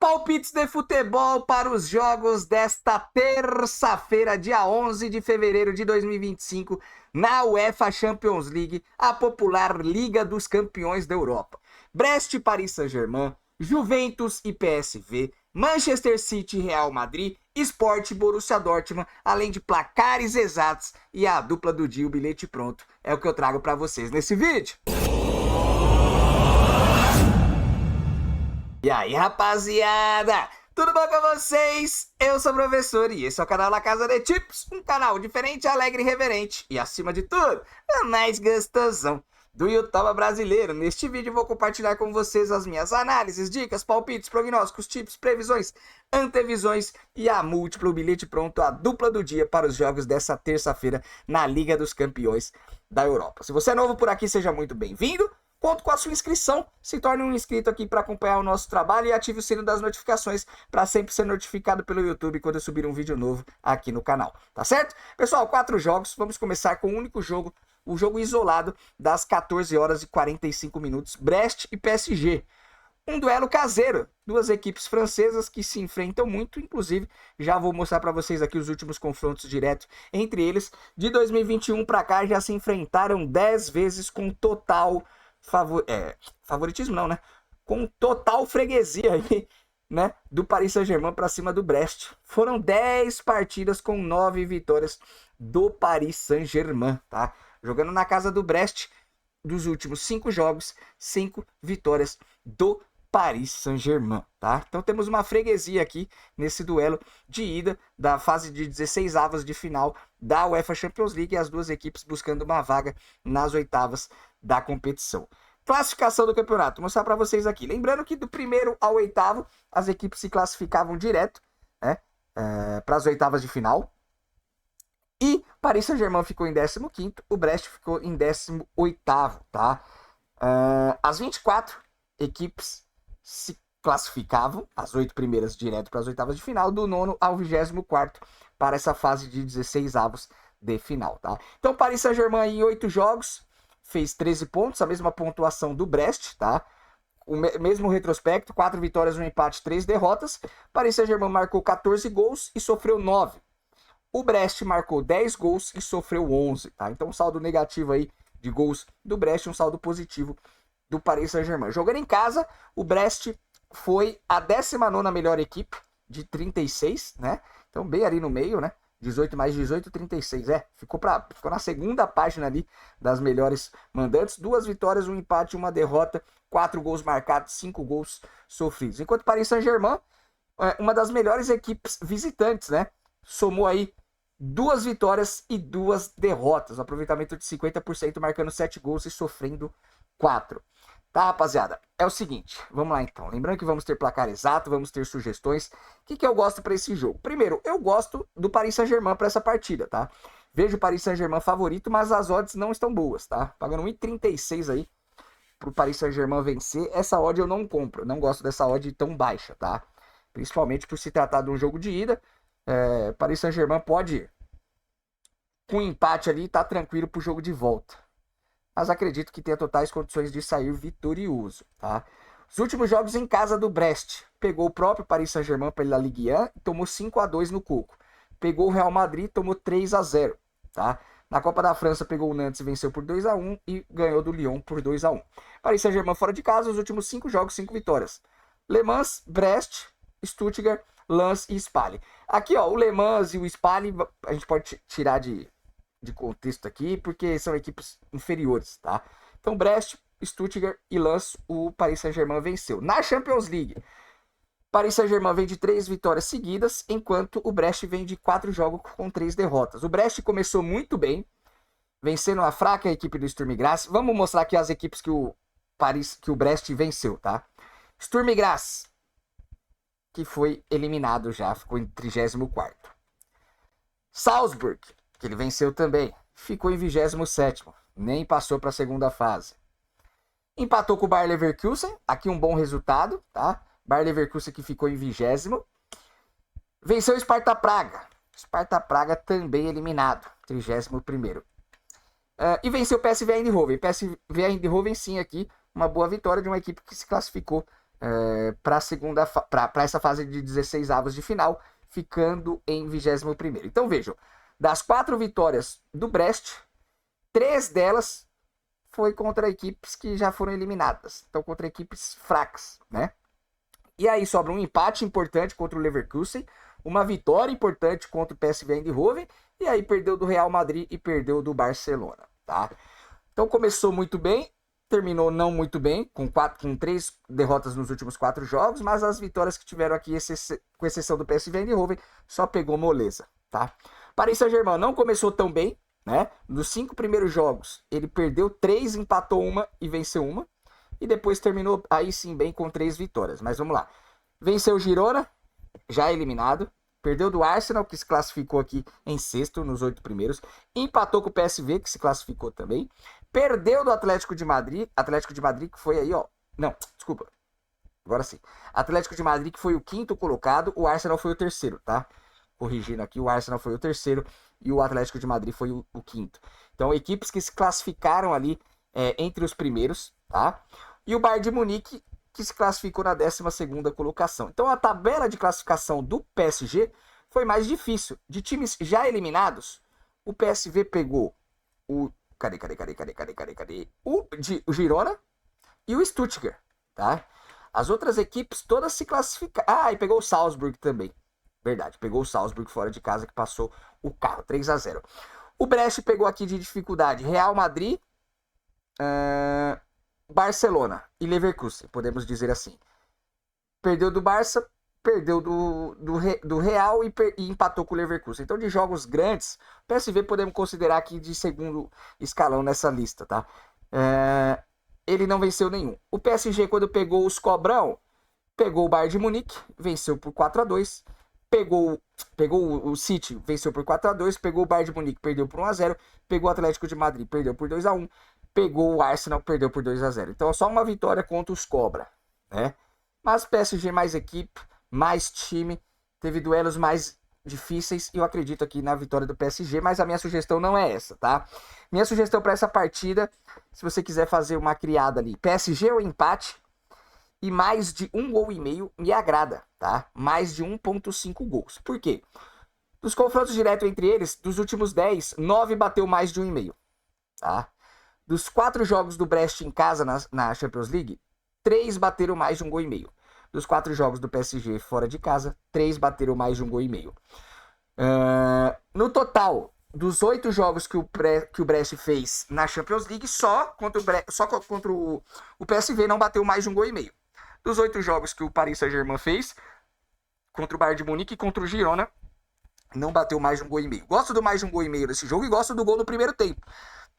Palpites de futebol para os jogos desta terça-feira, dia 11 de fevereiro de 2025, na UEFA Champions League, a popular Liga dos Campeões da Europa. Brest e Paris Saint-Germain, Juventus e PSV, Manchester City e Real Madrid, Sport e Borussia Dortmund, além de placares exatos e a dupla do dia, o bilhete pronto. É o que eu trago para vocês nesse vídeo. E aí, rapaziada, tudo bom com vocês? Eu sou o professor e esse é o canal La Casa de Tips, um canal diferente, alegre e irreverente e, acima de tudo, o mais gostosão do YouTube brasileiro. Neste vídeo vou compartilhar com vocês as minhas análises, dicas, palpites, prognósticos, tips, previsões, antevisões e a múltipla, o bilhete pronto, a dupla do dia para os jogos dessa terça-feira na Liga dos Campeões da Europa. Se você é novo por aqui, seja muito bem-vindo. Conto com a sua inscrição, se torne um inscrito aqui para acompanhar o nosso trabalho e ative o sino das notificações para sempre ser notificado pelo YouTube quando eu subir um vídeo novo aqui no canal, tá certo? Pessoal, 4 jogos, vamos começar com o único jogo, o jogo isolado das 14 horas e 45 minutos, Brest e PSG. Um duelo caseiro, duas equipes francesas que se enfrentam muito, inclusive já vou mostrar para vocês aqui os últimos confrontos diretos entre eles. De 2021 para cá já se enfrentaram 10 vezes com total favoritismo não, né? Com total freguesia aí, né? Do Paris Saint-Germain para cima do Brest. Foram 10 partidas com 9 vitórias do Paris Saint-Germain, tá? Jogando na casa do Brest, dos últimos 5 jogos, 5 vitórias do Paris Saint-Germain, tá? Então temos uma freguesia aqui nesse duelo de ida da fase de 16avos de final da UEFA Champions League e as duas equipes buscando uma vaga nas oitavas da competição. Classificação do campeonato, vou mostrar para vocês aqui. Lembrando que do primeiro ao oitavo as equipes se classificavam direto, né, para as oitavas de final. E Paris Saint-Germain ficou em 15º, o Brest ficou em 18º, tá? As 24 equipes se classificavam, as 8 primeiras direto para as oitavas de final, do 9º ao 24º para essa fase de 16avos de final, tá? Então Paris Saint-Germain em 8 jogos fez 13 pontos, a mesma pontuação do Brest, tá? O mesmo retrospecto, 4 vitórias, 1 empate, 3 derrotas. Paris Saint-Germain marcou 14 gols e sofreu 9. O Brest marcou 10 gols e sofreu 11, tá? Então um saldo negativo aí de gols do Brest, um saldo positivo do Paris Saint-Germain. Jogando em casa, o Brest foi a 19ª melhor equipe de 36, né? Então bem ali no meio, né? 18 mais 18, 36. Ficou na segunda página ali das melhores mandantes. 2 vitórias, 1 empate, 1 derrota, 4 gols marcados, 5 gols sofridos. Enquanto Paris Saint-Germain, uma das melhores equipes visitantes, né? Somou aí 2 vitórias e 2 derrotas. Um aproveitamento de 50%, marcando 7 gols e sofrendo 4. Tá, rapaziada? É o seguinte, vamos lá então. Lembrando que vamos ter placar exato, vamos ter sugestões. O que eu gosto para esse jogo? Primeiro, eu gosto do Paris Saint-Germain para essa partida, tá? Vejo o Paris Saint-Germain favorito, mas as odds não estão boas, tá? Pagando 1,36 aí pro Paris Saint-Germain vencer. Essa odd eu não compro, não gosto dessa odd tão baixa, tá? Principalmente por se tratar de um jogo de ida. Paris Saint-Germain pode, com um empate ali, tá tranquilo pro jogo de volta. Mas acredito que tenha totais condições de sair vitorioso, tá? Os últimos jogos em casa do Brest, pegou o próprio Paris Saint-Germain pela Ligue 1 e tomou 5-2 no coco. Pegou o Real Madrid e tomou 3-0, tá? Na Copa da França pegou o Nantes e venceu por 2-1 e ganhou do Lyon por 2-1. Paris Saint-Germain fora de casa, os últimos 5 jogos, 5 vitórias. Le Mans, Brest, Stuttgart, Lens e Spal. Aqui, ó, o Le Mans e o Spal a gente pode tirar de contexto aqui, porque são equipes inferiores, tá? Então, Brest, Stuttgart e Lens, o Paris Saint-Germain venceu. Na Champions League, Paris Saint-Germain vem de 3 vitórias seguidas, enquanto o Brest vem de 4 jogos com 3 derrotas. O Brest começou muito bem, vencendo a fraca equipe do Sturm Graz. Vamos mostrar aqui as equipes que o Brest venceu, tá? Sturm Graz, que foi eliminado já, ficou em 34º. Salzburg, que ele venceu também, ficou em 27º, nem passou para a segunda fase. Empatou com o Bayer Leverkusen, aqui um bom resultado, tá? Bayer Leverkusen que ficou em 20º. Venceu o Sparta Praga, Sparta Praga também eliminado, 31º. E venceu o PSV Eindhoven. PSV Eindhoven sim aqui, uma boa vitória de uma equipe que se classificou para essa fase de 16 avos de final, ficando em 21º. Então vejam, das 4 vitórias do Brest, 3 delas foi contra equipes que já foram eliminadas, então contra equipes fracas, né? E aí sobra um empate importante contra o Leverkusen, uma vitória importante contra o PSV Eindhoven, e aí perdeu do Real Madrid e perdeu do Barcelona, tá? Então começou muito bem, terminou não muito bem, com 3 derrotas nos últimos 4 jogos, mas as vitórias que tiveram aqui, com exceção do PSV Eindhoven, só pegou moleza, tá? Paris Saint-Germain não começou tão bem, né? Nos 5 primeiros jogos, ele perdeu 3, empatou 1 e venceu 1, e depois terminou aí sim bem com 3 vitórias, mas vamos lá. Venceu o Girona, já eliminado, perdeu do Arsenal, que se classificou aqui em 6º nos 8 primeiros, empatou com o PSV, que se classificou também, perdeu do Atlético de Madrid que foi aí, ó, não, desculpa, agora sim, Atlético de Madrid que foi o 5º colocado, o Arsenal foi o 3º, tá? Corrigindo aqui, o Arsenal foi o 3º e o Atlético de Madrid foi o 5º. Então, equipes que se classificaram ali entre os primeiros, tá? E o Bayern de Munique, que se classificou na 12ª colocação. Então, a tabela de classificação do PSG foi mais difícil. De times já eliminados, o PSV pegou o... Cadê? O Girona e o Stuttgart, tá? As outras equipes todas se classificaram. Ah, e pegou o Salzburg também. Verdade, pegou o Salzburg fora de casa, que passou o carro, 3-0. O Brest pegou aqui de dificuldade Real Madrid, Barcelona e Leverkusen, podemos dizer assim. Perdeu do Barça, perdeu do Real e empatou com o Leverkusen. Então, de jogos grandes, o PSV podemos considerar aqui de segundo escalão nessa lista, tá? Ele não venceu nenhum. O PSG, quando pegou os Cobrão, pegou o Bayern de Munique, venceu por 4-2. Pegou o City, venceu por 4-2. Pegou o Bayern de Munique, perdeu por 1-0. Pegou o Atlético de Madrid, perdeu por 2-1. Pegou o Arsenal, perdeu por 2-0. Então, só uma vitória contra os Cobra, né? Mas PSG mais equipe, mais time, teve duelos mais difíceis e eu acredito aqui na vitória do PSG, mas a minha sugestão não é essa, tá? Minha sugestão para essa partida, se você quiser fazer uma criada ali, PSG ou empate e mais de 1,5 gol me agrada, tá? Mais de 1,5 gols. Por quê? Dos confrontos diretos entre eles, dos últimos 10, 9 bateu mais de 1,5, tá? Dos 4 jogos do Brest em casa na Champions League, 3 bateram mais de 1,5 gol. Dos 4 jogos do PSG fora de casa, 3 bateram mais de 1,5 gol. No total, dos 8 jogos que o Brest fez na Champions League, só contra o PSV não bateu mais de 1,5 gol. Dos 8 jogos que o Paris Saint-Germain fez, contra o Bayern de Munique e contra o Girona, não bateu mais de 1,5 gol. Gosto do mais de 1,5 gol desse jogo e gosto do gol no primeiro tempo.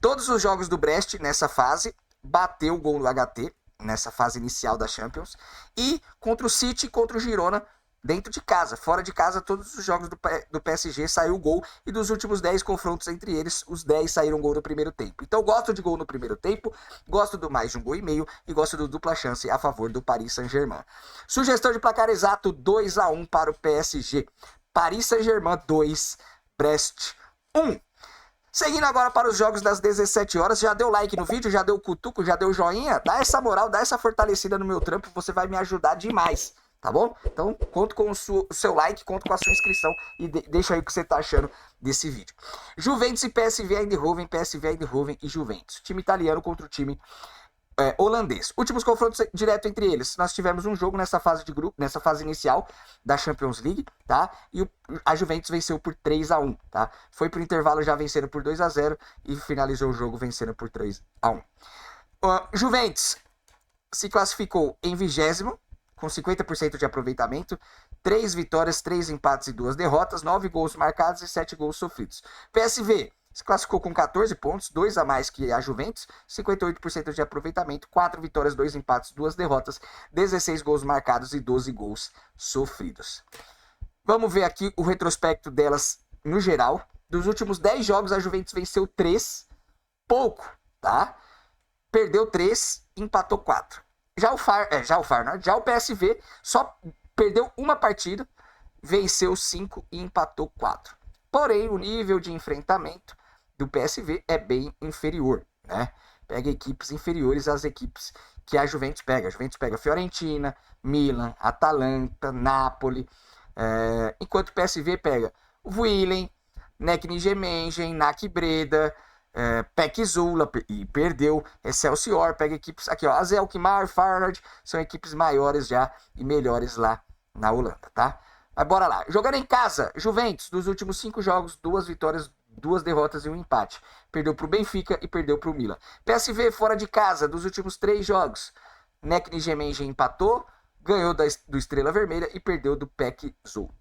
Todos os jogos do Brest nessa fase, bateu o gol no HT, nessa fase inicial da Champions. E contra o City e contra o Girona, dentro de casa. Fora de casa, todos os jogos do PSG saiu gol. E dos últimos 10 confrontos entre eles, os 10 saíram gol no primeiro tempo. Então gosto de gol no primeiro tempo, gosto do mais de 1,5 gol e gosto do dupla chance a favor do Paris Saint-Germain. Sugestão de placar exato, 2-1 para o PSG. Paris Saint-Germain 2, Brest 1. Seguindo agora para os jogos das 17 horas, já deu like no vídeo, já deu cutuco, já deu joinha? Dá essa moral, dá essa fortalecida no meu trampo, você vai me ajudar demais, tá bom? Então, conto com o seu like, conto com a sua inscrição e deixa aí o que você tá achando desse vídeo. Juventus e PSV Eindhoven, PSV Eindhoven e Juventus. Time italiano contra o time holandês. Últimos confrontos direto entre eles. Nós tivemos um jogo nessa fase de grupo, nessa fase inicial da Champions League, tá? E a Juventus venceu por 3-1, tá? Foi pro intervalo já vencendo por 2-0 e finalizou o jogo vencendo por 3-1. Juventus se classificou em 20º, com 50% de aproveitamento, 3 vitórias, 3 empates e 2 derrotas, 9 gols marcados e 7 gols sofridos. PSV se classificou com 14 pontos, 2 a mais que a Juventus, 58% de aproveitamento, 4 vitórias, 2 empates, 2 derrotas, 16 gols marcados e 12 gols sofridos. Vamos ver aqui o retrospecto delas no geral. Dos últimos 10 jogos, a Juventus venceu 3, pouco, tá? Perdeu 3, empatou 4. Já o PSV só perdeu uma partida, venceu 5 e empatou 4. Porém, o nível de enfrentamento do PSV é bem inferior, né? Pega equipes inferiores às equipes que a Juventus pega. A Juventus pega Fiorentina, Milan, Atalanta, Napoli, enquanto o PSV pega o Willem, NEC Nijmegen, NAC Breda, PEC Zula, e perdeu, Excelsior, pega equipes aqui, ó, AZ Alkmaar, Feyenoord, são equipes maiores já e melhores lá na Holanda, tá? Mas bora lá. Jogando em casa, Juventus, dos últimos 5 jogos, 2 vitórias, 2 derrotas e 1 empate. Perdeu pro Benfica e perdeu pro Milan. PSV, fora de casa, dos últimos 3 jogos, NEC Nijmegen empatou, ganhou do Estrela Vermelha e perdeu do PEC Zul.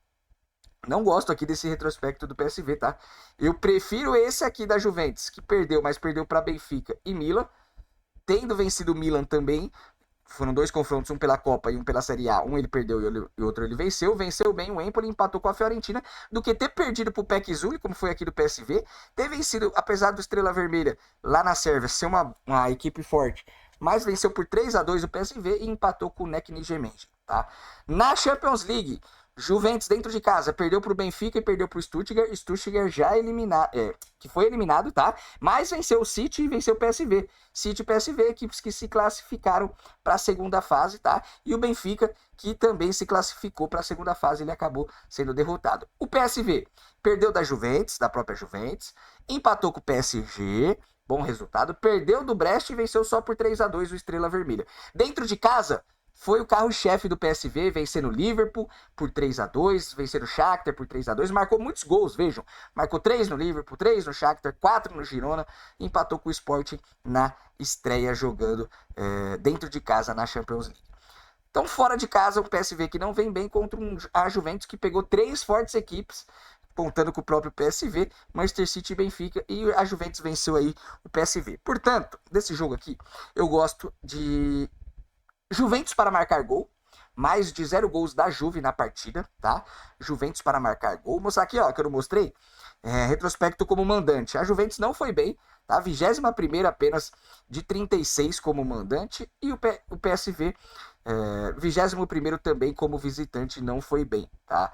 Não gosto aqui desse retrospecto do PSV, tá? Eu prefiro esse aqui da Juventus, que perdeu, mas perdeu para Benfica e Milan, tendo vencido o Milan também. Foram 2 confrontos, um pela Copa e um pela Série A. Um ele perdeu e o outro ele venceu. Venceu bem o Empoli, empatou com a Fiorentina, do que ter perdido pro PEC Zul, como foi aqui do PSV. Ter vencido, apesar do Estrela Vermelha lá na Sérvia ser uma equipe forte, mas venceu por 3-2 o PSV e empatou com o NEC Nijmegen, tá? Na Champions League, Juventus dentro de casa perdeu para o Benfica e perdeu para o Stuttgart. Stuttgart já eliminado, que foi eliminado, tá? Mas venceu o City e venceu o PSV. City e PSV, equipes que se classificaram para a segunda fase, tá? E o Benfica, que também se classificou para a segunda fase, ele acabou sendo derrotado. O PSV perdeu da Juventus, da própria Juventus, empatou com o PSG, bom resultado, perdeu do Brest e venceu só por 3-2 o Estrela Vermelha. Dentro de casa, foi o carro-chefe do PSV, vencendo o Liverpool por 3-2, vencendo o Shakhtar por 3-2, marcou muitos gols, vejam. Marcou 3 no Liverpool, 3 no Shakhtar, 4 no Girona, empatou com o Sporting na estreia jogando dentro de casa na Champions League. Então, fora de casa, o PSV que não vem bem contra a Juventus, que pegou 3 fortes equipes, contando com o próprio PSV, Manchester City e Benfica, e a Juventus venceu aí o PSV. Portanto, desse jogo aqui, eu gosto de Juventus para marcar gol, mais de 0 gols da Juve na partida, tá? Juventus para marcar gol. Vou mostrar aqui, ó, que eu não mostrei, retrospecto como mandante. A Juventus não foi bem, tá? 21ª apenas de 36 como mandante, e o PSV, 21º também como visitante, não foi bem, tá?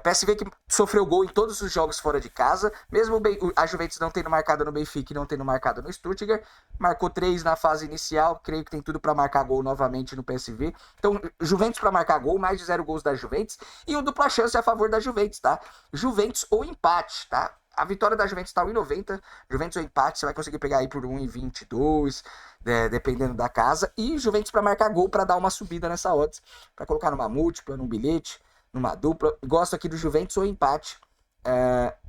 PSV que sofreu gol em todos os jogos fora de casa, mesmo a Juventus não tendo marcado no Benfica e não tendo marcado no Stuttgart, marcou 3 na fase inicial, creio que tem tudo para marcar gol novamente no PSV. Então, Juventus para marcar gol, mais de 0 gols da Juventus, e uma dupla chance a favor da Juventus, tá? Juventus ou empate, tá? A vitória da Juventus está 1,90, Juventus ou empate, você vai conseguir pegar aí por 1,22, dependendo da casa, e Juventus para marcar gol, para dar uma subida nessa odds, para colocar numa múltipla, num bilhete, numa dupla. Gosto aqui do Juventus ou empate,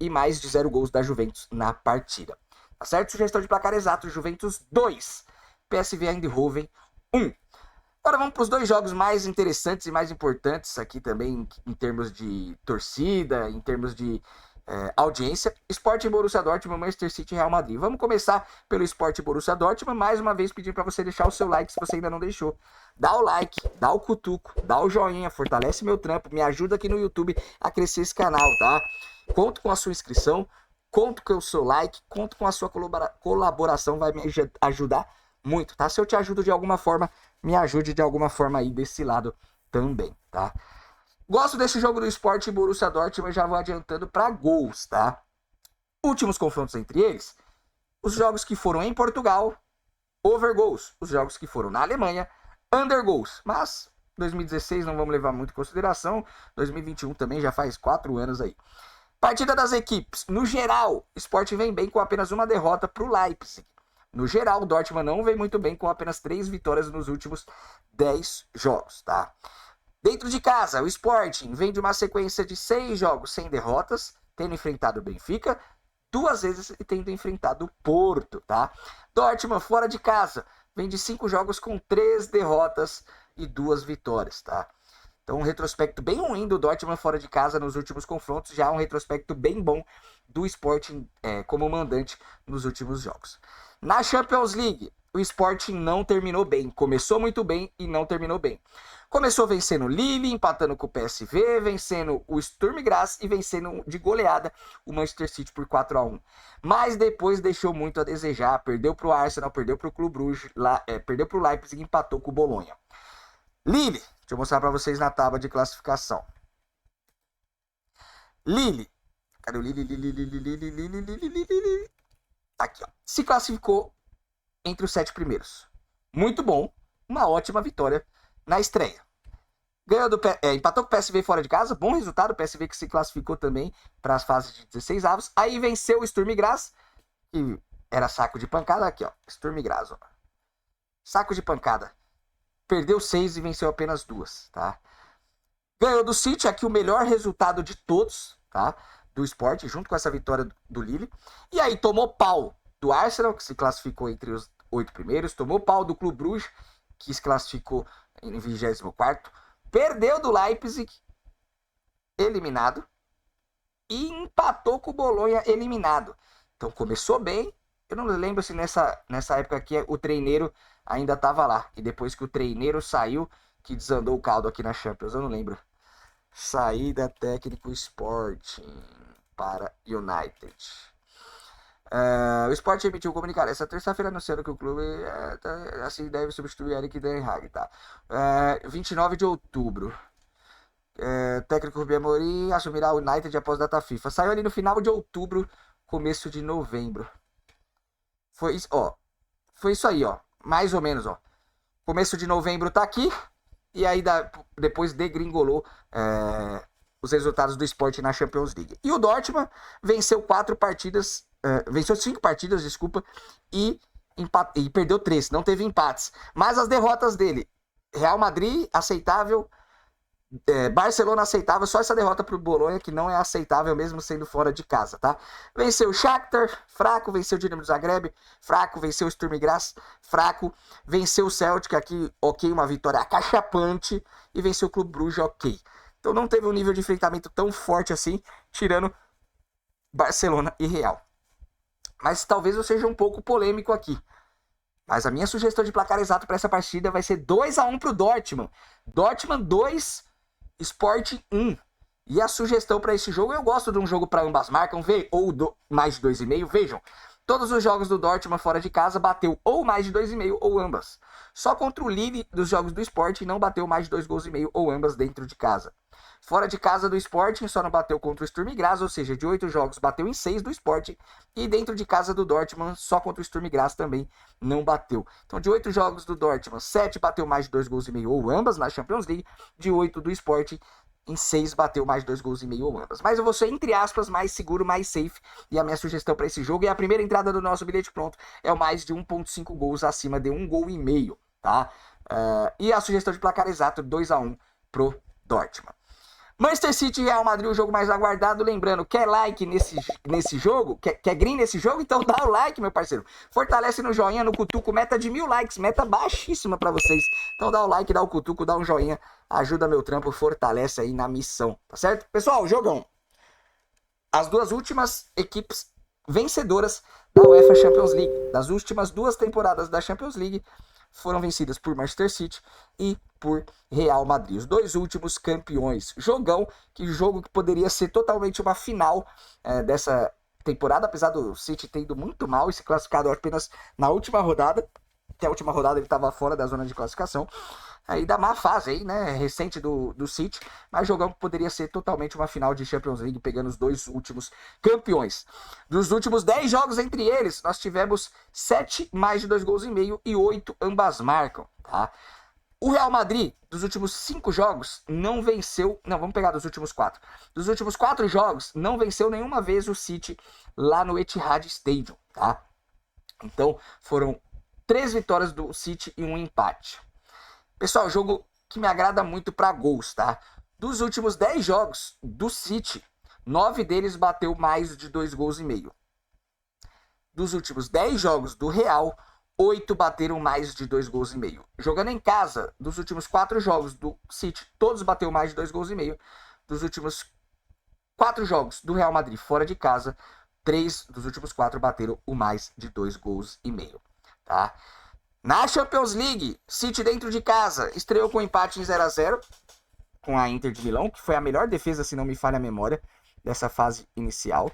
e mais de 0 gols da Juventus na partida. Tá certo? Sugestão de placar exato: Juventus 2, PSV Eindhoven 1. Agora vamos para os 2 jogos mais interessantes e mais importantes aqui também, em termos de torcida, em termos de audiência. Sporting Borussia Dortmund, Manchester City e Real Madrid. Vamos começar pelo Sporting Borussia Dortmund, mais uma vez pedindo para você deixar o seu like se você ainda não deixou. Dá o like, dá o cutuco, dá o joinha, fortalece meu trampo, me ajuda aqui no YouTube a crescer esse canal, tá? Conto com a sua inscrição, conto com o seu like, conto com a sua colaboração, vai me ajudar muito, tá? Se eu te ajudo de alguma forma, me ajude de alguma forma aí desse lado também, tá? Gosto desse jogo do Sporting Borussia Dortmund, já vou adiantando para gols, tá? Últimos confrontos entre eles, os jogos que foram em Portugal, over goals. Os jogos que foram na Alemanha, under goals. Mas 2016 não vamos levar muito em consideração, 2021 também já faz 4 anos aí. Partida das equipes. No geral, o Sporting vem bem com apenas uma derrota para o Leipzig. No geral, o Dortmund não vem muito bem com apenas 3 vitórias nos últimos 10 jogos, tá? Dentro de casa, o Sporting vem de uma sequência de 6 jogos sem derrotas, tendo enfrentado o Benfica 2 vezes e tendo enfrentado o Porto, tá? Dortmund, fora de casa, vem de 5 jogos com 3 derrotas e 2 vitórias, tá? Então, um retrospecto bem ruim do Dortmund fora de casa nos últimos confrontos, já um retrospecto bem bom do Sporting como mandante nos últimos jogos. Na Champions League, o Sporting não terminou bem, começou muito bem e não terminou bem. Começou vencendo o Lille, empatando com o PSV, vencendo o Sturm Graz e vencendo de goleada o Manchester City por 4-1. Mas depois deixou muito a desejar, perdeu para o Arsenal, perdeu para o Clube Brugge, perdeu para o Leipzig e empatou com o Bolonha. Lille, deixa eu mostrar para vocês na tábua de classificação. Lille, cadê o Lille? Aqui, ó. Se classificou entre os 7 primeiros. Muito bom, uma ótima vitória na estreia. Ganhou empatou com o PSV fora de casa, bom resultado, o PSV que se classificou também para as fases de 16 avos. Aí venceu o Sturm Graz, que era saco de pancada, aqui ó, Sturm Graz, ó. Saco de pancada. Perdeu 6 e venceu apenas 2, tá? Ganhou do City, aqui o melhor resultado de todos, tá? Do Sport, junto com essa vitória do Lille. E aí tomou pau do Arsenal, que se classificou entre os 8 primeiros. Tomou pau do Clube Bruges, que se classificou em 24º. Perdeu do Leipzig, eliminado. E empatou com o Bolonha, eliminado. Então começou bem. Eu não lembro se nessa época aqui o treineiro ainda estava lá. E depois que o treineiro saiu, que desandou o caldo aqui na Champions. Eu não lembro. Saída técnico Sporting para United. O Sport emitiu um comunicado essa terça-feira anunciando que o clube assim deve substituir Eric Ten Hag, tá? 29 de outubro. Técnico Rubem Amorim assumirá o United após data FIFA. Saiu ali no final de outubro, começo de novembro. Foi isso aí, ó. Mais ou menos, ó. Começo de novembro tá aqui. E aí depois degringolou os resultados do Sport na Champions League. E o Dortmund venceu 5 partidas, desculpa, e perdeu 3, não teve empates. Mas as derrotas dele, Real Madrid, aceitável, Barcelona aceitável, só essa derrota pro Bolonha que não é aceitável mesmo sendo fora de casa, tá? Venceu o Shakhtar, fraco, venceu o Dinamo Zagreb, fraco, venceu o Sturm Graz, fraco, venceu o Celtic aqui, ok, uma vitória acachapante, e venceu o Clube Bruges, ok. Então não teve um nível de enfrentamento tão forte assim, tirando Barcelona e Real. Mas talvez eu seja um pouco polêmico aqui. Mas a minha sugestão de placar exato para essa partida vai ser 2-1 pro Dortmund. Dortmund 2, Sport 1. E a sugestão para esse jogo, eu gosto de um jogo para ambas marcam, ou mais de 2,5. Vejam, todos os jogos do Dortmund fora de casa bateu ou mais de 2,5 ou ambas. Só contra o Lille dos jogos do Sport não bateu mais de 2,5 gols ou ambas dentro de casa. Fora de casa do Sporting só não bateu contra o Sturm Graz, ou seja, de 8 jogos bateu em 6 do Sporting. E dentro de casa do Dortmund, só contra o Sturm Graz também não bateu. Então de 8 jogos do Dortmund, 7 bateu mais de 2,5 gols ou ambas na Champions League. De 8 do Sporting, em 6 bateu mais de 2,5 gols ou ambas. Mas eu vou ser, entre aspas, mais seguro, mais safe. E a minha sugestão para esse jogo, e a primeira entrada do nosso bilhete pronto, é o mais de 1,5 gols acima de 1,5 gols, tá? E a sugestão de placar exato, 2-1 pro Dortmund. Manchester City e Real Madrid, o jogo mais aguardado. Lembrando, quer like nesse jogo? Quer green nesse jogo? Então dá o like, meu parceiro. Fortalece no joinha, no cutuco, meta de 1000 likes, meta baixíssima pra vocês. Então dá o like, dá o cutuco, dá um joinha, ajuda meu trampo, fortalece aí na missão, tá certo? Pessoal, jogão. As duas últimas equipes vencedoras da UEFA Champions League, das últimas 2 temporadas da Champions League, foram vencidas por Manchester City e por Real Madrid, os 2 últimos campeões. Jogo que poderia ser totalmente uma final dessa temporada, apesar do City ter ido muito mal e se classificado apenas na última rodada. Até a última rodada ele estava fora da zona de classificação. Aí da má fase aí, né, recente do City, mas jogão que poderia ser totalmente uma final de Champions League, pegando os 2 últimos campeões. Dos últimos 10 jogos entre eles, nós tivemos 7 mais de 2,5 gols e 8 ambas marcam, tá? O Real Madrid, dos últimos 5 jogos, não venceu... Não, vamos pegar dos últimos 4. Dos últimos 4 jogos, não venceu nenhuma vez o City lá no Etihad Stadium, tá? Então, foram 3 vitórias do City e 1 empate. Pessoal, jogo que me agrada muito para gols, tá? Dos últimos 10 jogos do City, 9 deles bateu mais de 2,5 gols. Dos últimos 10 jogos do Real, 8 bateram mais de 2,5 gols. Jogando em casa, dos últimos 4 jogos do City, todos bateram mais de 2,5 gols. Dos últimos 4 jogos do Real Madrid fora de casa, 3 dos últimos 4 bateram o mais de 2,5 gols, tá? Na Champions League, City dentro de casa estreou com um empate em 0-0 com a Inter de Milão, que foi a melhor defesa, se não me falha a memória, dessa fase inicial.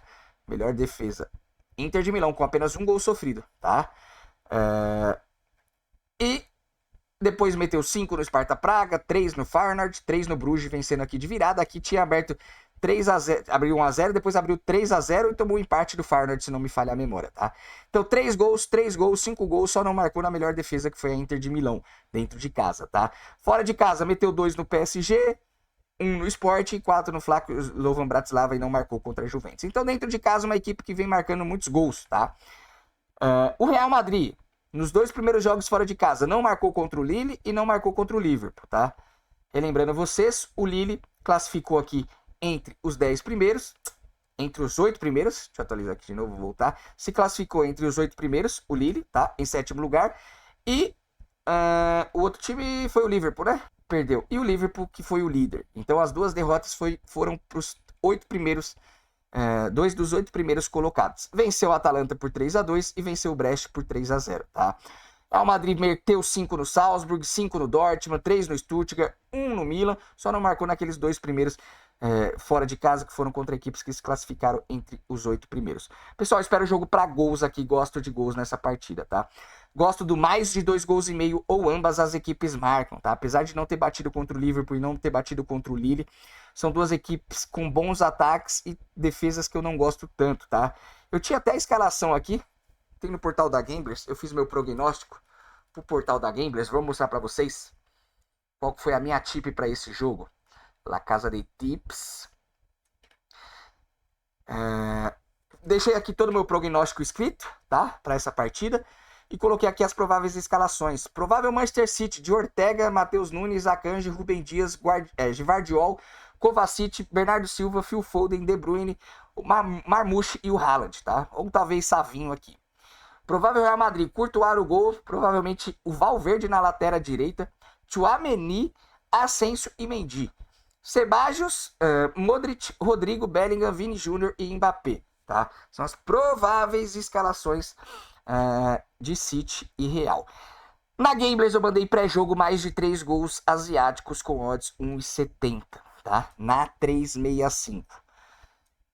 Melhor defesa. Inter de Milão com apenas 1 gol sofrido, tá? E Depois meteu 5 no Sparta Praga, 3 no Feyenoord, 3 no Bruges, vencendo aqui de virada. Aqui tinha aberto 3-0, abriu 1-0, depois abriu 3-0 e tomou o empate do Feyenoord, se não me falha a memória, tá? Então 3 gols, 5 gols, só não marcou na melhor defesa, que foi a Inter de Milão, dentro de casa, tá? Fora de casa, meteu 2 no PSG, 1 no Sport e 4 no Flaco Slovan Bratislava e não marcou contra a Juventus. Então dentro de casa, uma equipe que vem marcando muitos gols, tá? O Real Madrid, nos 2 primeiros jogos fora de casa, não marcou contra o Lille e não marcou contra o Liverpool, tá? Relembrando vocês, o Lille classificou aqui entre os 10 primeiros, entre os 8 primeiros, deixa eu atualizar aqui de novo, vou voltar, se classificou entre os 8 primeiros, o Lille, tá? Em 7º lugar, e o outro time foi o Liverpool, né? Perdeu, e o Liverpool que foi o líder. Então as 2 derrotas foram para os 8 primeiros, 2 dos 8 primeiros colocados. Venceu o Atalanta por 3-2 e venceu o Brest por 3-0, tá? O Madrid meteu 5 no Salzburg, 5 no Dortmund, 3 no Stuttgart, 1 no Milan, só não marcou naqueles 2 primeiros fora de casa, que foram contra equipes que se classificaram entre os 8 primeiros. Pessoal, espero o jogo para gols aqui, gosto de gols nessa partida, tá? Gosto do mais de 2 gols e meio ou ambas as equipes marcam, tá? Apesar de não ter batido contra o Liverpool e não ter batido contra o Lille, são 2 equipes com bons ataques e defesas que eu não gosto tanto, tá? Eu tinha até a escalação aqui, tem no portal da Gamblers, eu fiz meu prognóstico pro portal da Gamblers, vou mostrar para vocês qual foi a minha tip para esse jogo. La Casa de Tips. Deixei aqui todo o meu prognóstico escrito, tá? Para essa partida. E coloquei aqui as prováveis escalações. Provável Manchester City de Ortega, Matheus Nunes, Akanji, Rubem Dias, Gvardiol, Kovacic, Bernardo Silva, Phil Foden, De Bruyne, Marmouche e o Haaland, tá? Ou talvez Savinho aqui. Provável Real Madrid, Courtois o gol, provavelmente o Valverde na lateral direita, Tchouaméni, Asensio e Mendy. Ceballos, Modric, Rodrigo, Bellingham, Vini Júnior e Mbappé, tá? São as prováveis escalações de City e Real. Na Gamblers eu mandei pré-jogo mais de 3 gols asiáticos com odds 1,70, tá? Na 365.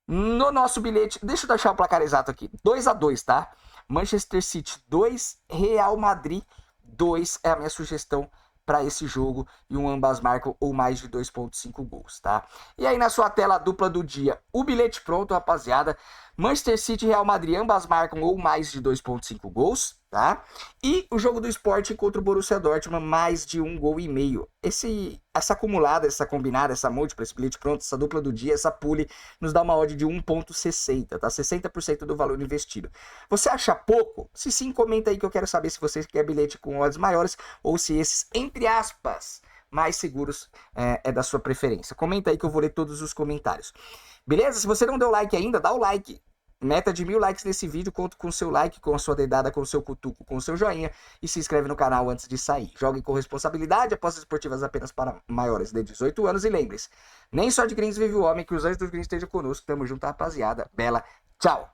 No nosso bilhete, deixa eu deixar o placar exato aqui, 2-2, tá? Manchester City 2, Real Madrid 2 é a minha sugestão para esse jogo, e ambas marcam ou mais de 2,5 gols, tá? E aí na sua tela dupla do dia, o bilhete pronto, rapaziada. Manchester City e Real Madrid ambas marcam ou mais de 2,5 gols, tá? E o jogo do Sport contra o Borussia Dortmund, mais de 1,5 gol. Essa acumulada, essa combinada, essa múltipla, esse bilhete pronto, essa dupla do dia, essa pule, nos dá uma odd de 1,60, tá? 60% do valor investido. Você acha pouco? Se sim, comenta aí que eu quero saber se você quer bilhete com odds maiores ou se esses, entre aspas, mais seguros é da sua preferência. Comenta aí que eu vou ler todos os comentários. Beleza? Se você não deu like ainda, dá o like. Meta de 1000 likes nesse vídeo, conto com o seu like, com a sua dedada, com o seu cutuco, com o seu joinha e se inscreve no canal antes de sair. Jogue com responsabilidade, apostas esportivas apenas para maiores de 18 anos e lembre-se, nem só de greens vive o homem, que os anjos dos greens estejam conosco. Tamo junto, rapaziada. Bela, tchau!